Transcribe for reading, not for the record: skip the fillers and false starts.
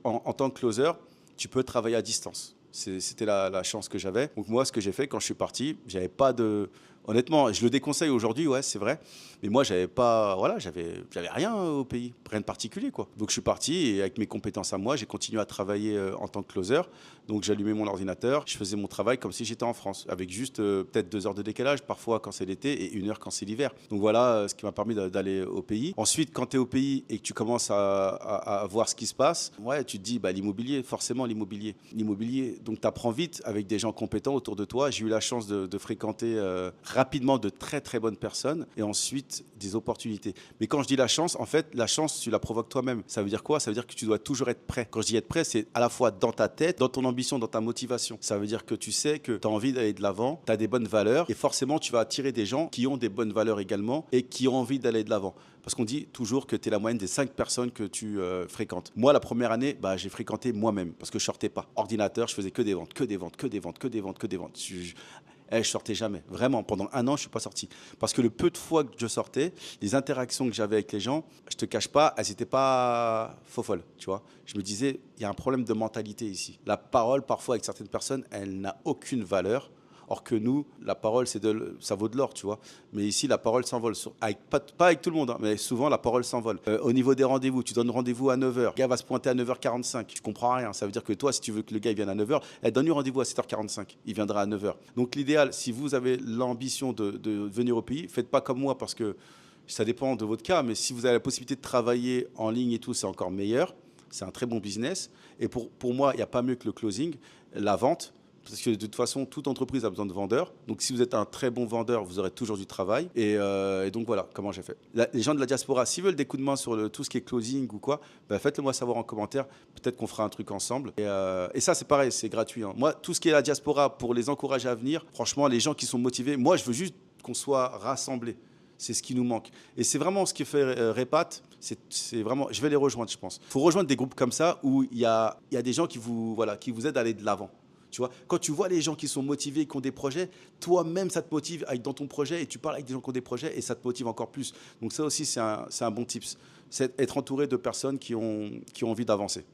en tant que closer, tu peux travailler à distance. C'était la chance que j'avais. Donc moi, ce que j'ai fait quand je suis parti, j'avais pas de... Honnêtement, je le déconseille aujourd'hui, ouais, c'est vrai. Mais moi, j'avais pas, voilà, j'avais rien au pays, rien de particulier, quoi. Donc je suis parti et avec mes compétences à moi, j'ai continué à travailler en tant que closer. Donc j'allumais mon ordinateur, je faisais mon travail comme si j'étais en France, avec juste peut-être 2 heures de décalage, parfois quand c'est l'été, et 1 heure quand c'est l'hiver. Donc voilà ce qui m'a permis d'aller au pays. Ensuite, quand tu es au pays et que tu commences à voir ce qui se passe, ouais, tu te dis, bah, l'immobilier, forcément l'immobilier. L'immobilier, donc tu apprends vite avec des gens compétents autour de toi. J'ai eu la chance de fréquenter rapidement de très très bonnes personnes et ensuite des opportunités. Mais quand je dis la chance, en fait, la chance, tu la provoques toi-même. Ça veut dire quoi? Ça veut dire que tu dois toujours être prêt. Quand je dis être prêt, c'est à la fois dans ta tête, dans ton ambition, dans ta motivation. Ça veut dire que tu sais que tu as envie d'aller de l'avant, tu as des bonnes valeurs et forcément, tu vas attirer des gens qui ont des bonnes valeurs également et qui ont envie d'aller de l'avant. Parce qu'on dit toujours que tu es la moyenne des 5 personnes que tu fréquentes. Moi, la première année, bah, j'ai fréquenté moi-même parce que je sortais pas. Ordinateur, je faisais que des ventes, que des ventes, que des ventes, que des ventes, que des ventes. Je sortais jamais. Vraiment, pendant 1 an, je ne suis pas sorti. Parce que le peu de fois que je sortais, les interactions que j'avais avec les gens, je te cache pas, elles n'étaient pas faux-folles, tu vois. Je me disais, il y a un problème de mentalité ici. La parole, parfois, avec certaines personnes, elle n'a aucune valeur. Or que nous, la parole, ça vaut de l'or, tu vois. Mais ici, la parole s'envole. Pas avec tout le monde, hein, mais souvent, la parole s'envole. Au niveau des rendez-vous, tu donnes rendez-vous à 9 heures. Le gars va se pointer à 9h45. Tu comprends rien. Ça veut dire que toi, si tu veux que le gars il vienne à 9 heures, donne-lui rendez-vous à 7h45. Il viendra à 9 heures. Donc, l'idéal, si vous avez l'ambition de venir au pays, faites pas comme moi parce que ça dépend de votre cas. Mais si vous avez la possibilité de travailler en ligne et tout, c'est encore meilleur. C'est un très bon business. Et pour moi, il n'y a pas mieux que le closing, la vente. Parce que de toute façon, toute entreprise a besoin de vendeurs. Donc, si vous êtes un très bon vendeur, vous aurez toujours du travail. Et donc, voilà comment j'ai fait. Les gens de la diaspora, s'ils veulent des coups de main sur tout ce qui est closing ou quoi, bah, faites-le moi savoir en commentaire. Peut-être qu'on fera un truc ensemble. Et ça, c'est pareil, c'est gratuit, hein. Moi, tout ce qui est la diaspora, pour les encourager à venir, franchement, les gens qui sont motivés, moi, je veux juste qu'on soit rassemblés. C'est ce qui nous manque. Et c'est vraiment ce qui fait Repat. C'est vraiment, je vais les rejoindre, je pense. Il faut rejoindre des groupes comme ça où il y a des gens qui vous aident à aller de l'avant. Tu vois, quand tu vois les gens qui sont motivés, qui ont des projets, toi-même, ça te motive à être dans ton projet et tu parles avec des gens qui ont des projets et ça te motive encore plus. Donc ça aussi, c'est un bon tips. C'est être entouré de personnes qui ont envie d'avancer.